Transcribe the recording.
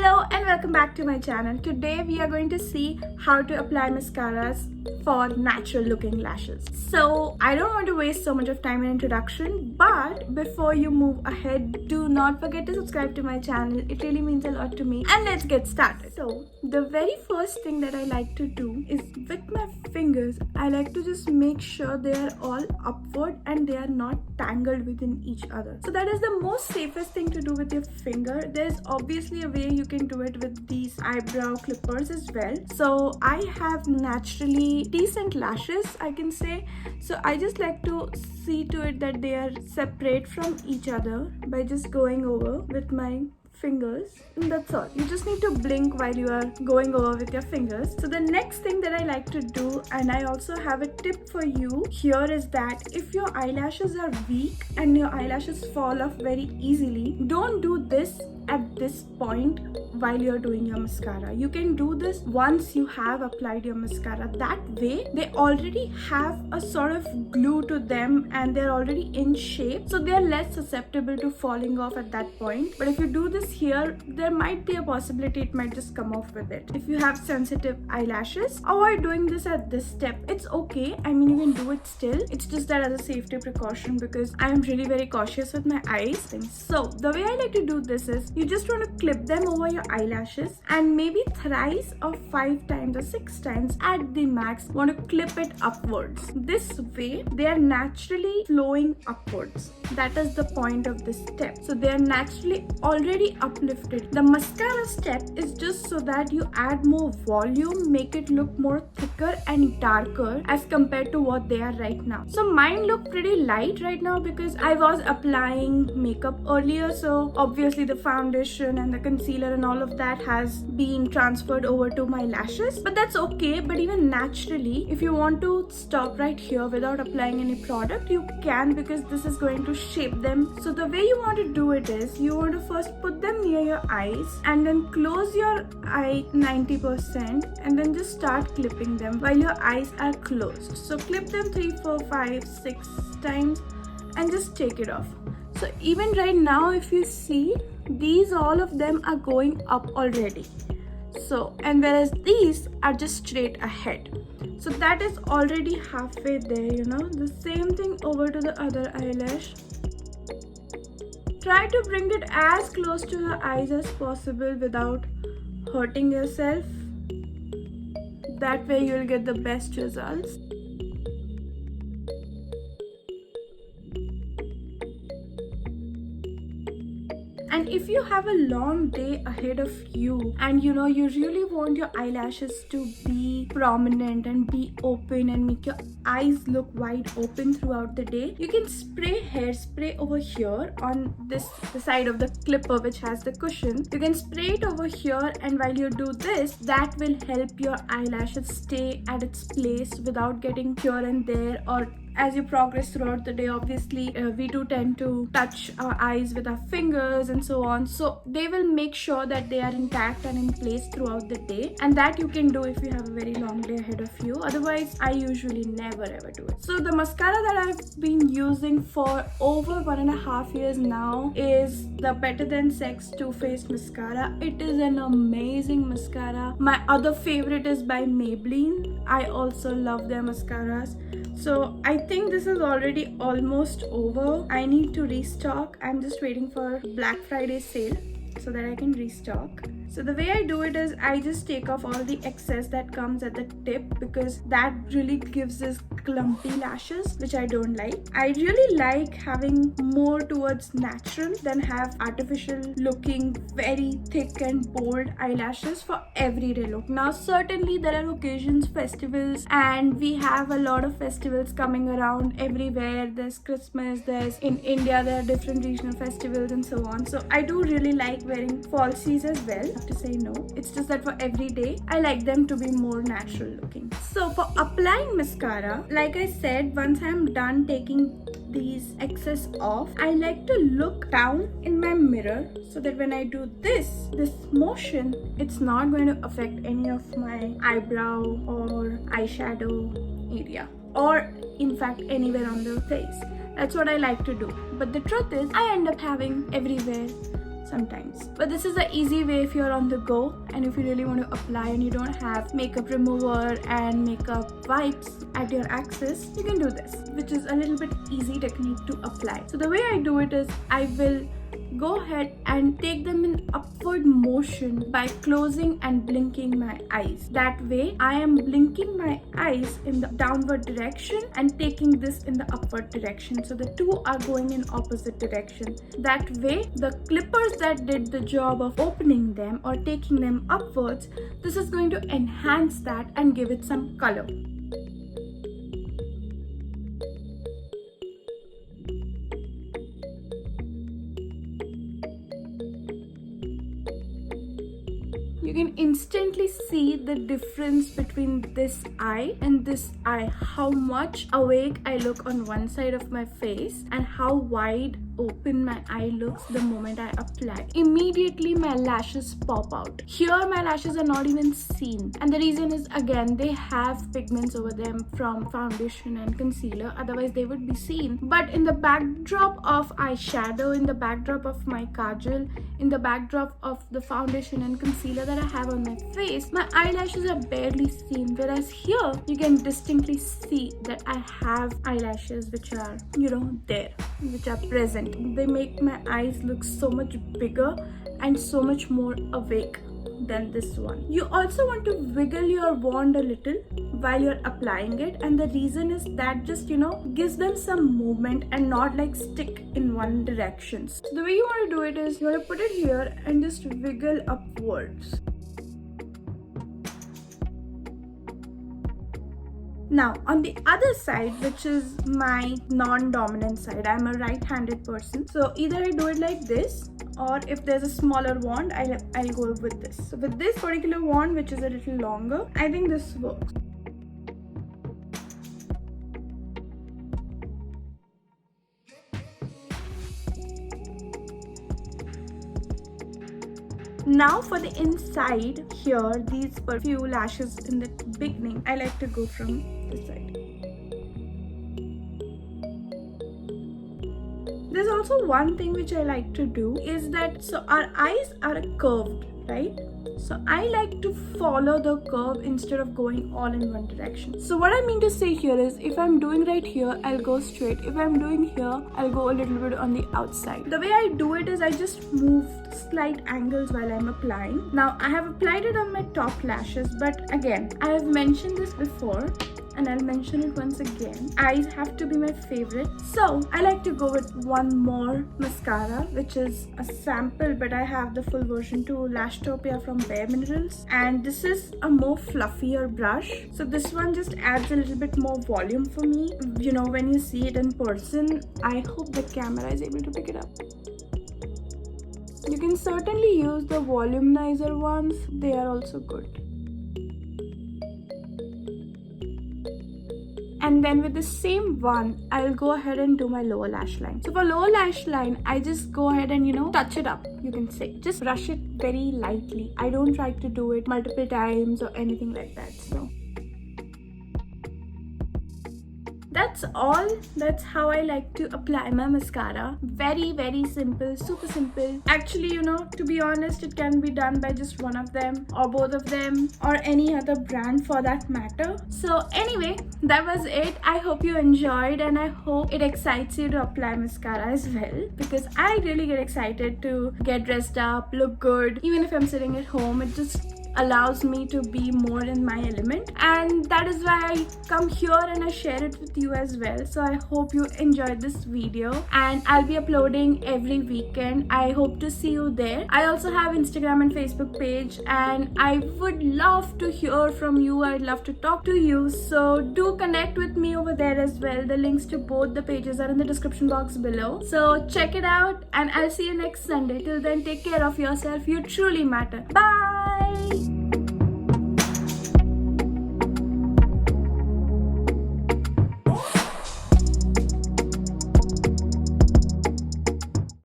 Hello and welcome back to my channel. Today we are going to see how to apply mascaras for natural looking lashes. So I don't want to waste so much of time in introduction, but before you move ahead, do not forget to subscribe to my channel. It really means a lot to me. And let's get started. So the very first thing that I like to do is with my fingers, I like to just make sure they are all upward and they are not tangled within each other. So that is the most safest thing to do with your finger. There's obviously a way you can do it with these eyebrow clippers as well. So I have naturally decent lashes, I can say. So I just like to see to it that they are separate from each other by just going over with my fingers, and that's all. You just need to blink while you are going over with your fingers. So the next thing that I like to do, and I also have a tip for you here, is that if your eyelashes are weak and your eyelashes fall off very easily, don't do this at this point while you're doing your mascara. You can do this once you have applied your mascara. That way they already have a sort of glue to them and they're already in shape, so they're less susceptible to falling off at that point. But if you do this here, there might be a possibility it might just come off with it. If you have sensitive eyelashes, avoid doing this at this step. It's okay, I mean, you can do it still. It's just that as a safety precaution, because I am really very cautious with my eyes. So the way I like to do this is, you just want to clip them over your eyelashes, and maybe thrice or 5 times or 6 times at the max want to clip it upwards. This way they are naturally flowing upwards. That is the point of this step. So they are naturally already uplifted. The mascara step is just so that you add more volume, make it look more thicker and darker as compared to what they are right now. So mine look pretty light right now because I was applying makeup earlier, so obviously the foundation and the concealer and all of that has been transferred over to my lashes, but that's okay. But even naturally, if you want to stop right here without applying any product, you can, because this is going to shape them. So the way you want to do it is, you want to first put them near your eyes and then close your eye 90% and then just start clipping them while your eyes are closed. So clip them 3, 4, 5, 6 times and just take it off. So even right now, if you see, these all of them are going up already. So, and whereas these are just straight ahead. So that is already halfway there, you know. The same thing over to the other eyelash. Try to bring it as close to your eyes as possible without hurting yourself. That way you'll get the best results. And if you have a long day ahead of you and you know you really want your eyelashes to be prominent and be open and make your eyes look wide open throughout the day, you can spray hairspray over here on the side of the clipper which has the cushion. You can spray it over here, and while you do this, that will help your eyelashes stay at its place without getting here and there. Or as you progress throughout the day, obviously we do tend to touch our eyes with our fingers and so on, so they will make sure that they are intact and in place throughout the day. And that you can do if you have a very long day ahead of you. Otherwise, I usually never ever do it. So the mascara that I've been using for over 1.5 years now is the Better Than Sex Too Faced mascara. It is an amazing mascara. My other favorite is by Maybelline. I also love their mascaras. So I think this is already almost over. I need to restock. I'm just waiting for Black Friday sale so that I can restock. So the way I do it is, I just take off all the excess that comes at the tip, because that really gives this clumpy lashes, which I don't like. I really like having more towards natural than have artificial looking very thick and bold eyelashes for everyday look. Now certainly there are occasions, festivals, and we have a lot of festivals coming around everywhere. There's Christmas, there's in India there are different regional festivals and so on. So I do really like wearing falsies as well. To say no, it's just that for every day I like them to be more natural looking. So for applying mascara, like I said, once I'm done taking these excess off, I like to look down in my mirror so that when I do this motion, it's not going to affect any of my eyebrow or eyeshadow area, or in fact anywhere on the face. That's what I like to do. But the truth is, I end up having everywhere sometimes. But this is the easy way if you're on the go and if you really want to apply and you don't have makeup remover and makeup wipes at your access, you can do this, which is a little bit easy technique to apply. So the way I do it is I will go ahead and take them in upward motion by closing and blinking my eyes. That way I am blinking my eyes in the downward direction and taking this in the upward direction, so the two are going in opposite direction. That way the clippers that did the job of opening them or taking them upwards, this is going to enhance that and give it some color. You can instantly see the difference between this eye and this eye, how much awake I look on one side of my face and how wide open my eye looks the moment I apply. Immediately my lashes pop out. Here my lashes are not even seen, and the reason is, again, they have pigments over them from foundation and concealer, otherwise they would be seen. But in the backdrop of eyeshadow, in the backdrop of my kajal, in the backdrop of the foundation and concealer that I have on my face, my eyelashes are barely seen, whereas here you can distinctly see that I have eyelashes which are, there, which are present. They make my eyes look so much bigger and so much more awake than this one. You also want to wiggle your wand a little while you're applying it, and the reason is that just gives them some movement and not like stick in one direction. So the way you want to do it is you want to put it here and just wiggle upwards. Now on the other side, which is my non-dominant side, I'm a right-handed person, so either I do it like this, or if there's a smaller wand, I'll go with this. So with this particular wand, which is a little longer, I think this works. Now for the inside here, these few lashes in the beginning, I like to go from this side. There's also one thing which I like to do is that, so our eyes are curved, right? So I like to follow the curve instead of going all in one direction. So what I mean to say here is, if I'm doing right here, I'll go straight. If I'm doing here, I'll go a little bit on the outside. The way I do it is I just move slight angles while I'm applying. Now I have applied it on my top lashes, but again, I have mentioned this before and I'll mention it once again. Eyes have to be my favorite. So I like to go with one more mascara, which is a sample, but I have the full version too, Lashtopia from Bare Minerals. And this is a more fluffier brush. So this one just adds a little bit more volume for me. When you see it in person, I hope the camera is able to pick it up. You can certainly use the volumizer ones. They are also good. And then with the same one, I'll go ahead and do my lower lash line. So for lower lash line, I just go ahead and touch it up, you can say. Just brush it very lightly. I don't try to do it multiple times or anything like that. So that's all. That's how I like to apply my mascara. Very, very simple, super simple. Actually, to be honest, it can be done by just one of them or both of them or any other brand for that matter. So anyway, that was it. I hope you enjoyed and I hope it excites you to apply mascara as well, because I really get excited to get dressed up, look good. Even if I'm sitting at home, it just allows me to be more in my element, and that is why I come here and I share it with you as well. So I hope you enjoyed this video, and I'll be uploading every weekend. I hope to see you there. I also have Instagram and Facebook page, and I would love to hear from you. I'd love to talk to you, so do connect with me over there as well. The links to both the pages are in the description box below, so check it out, and I'll see you next Sunday. Till then, take care of yourself. You truly matter. Bye.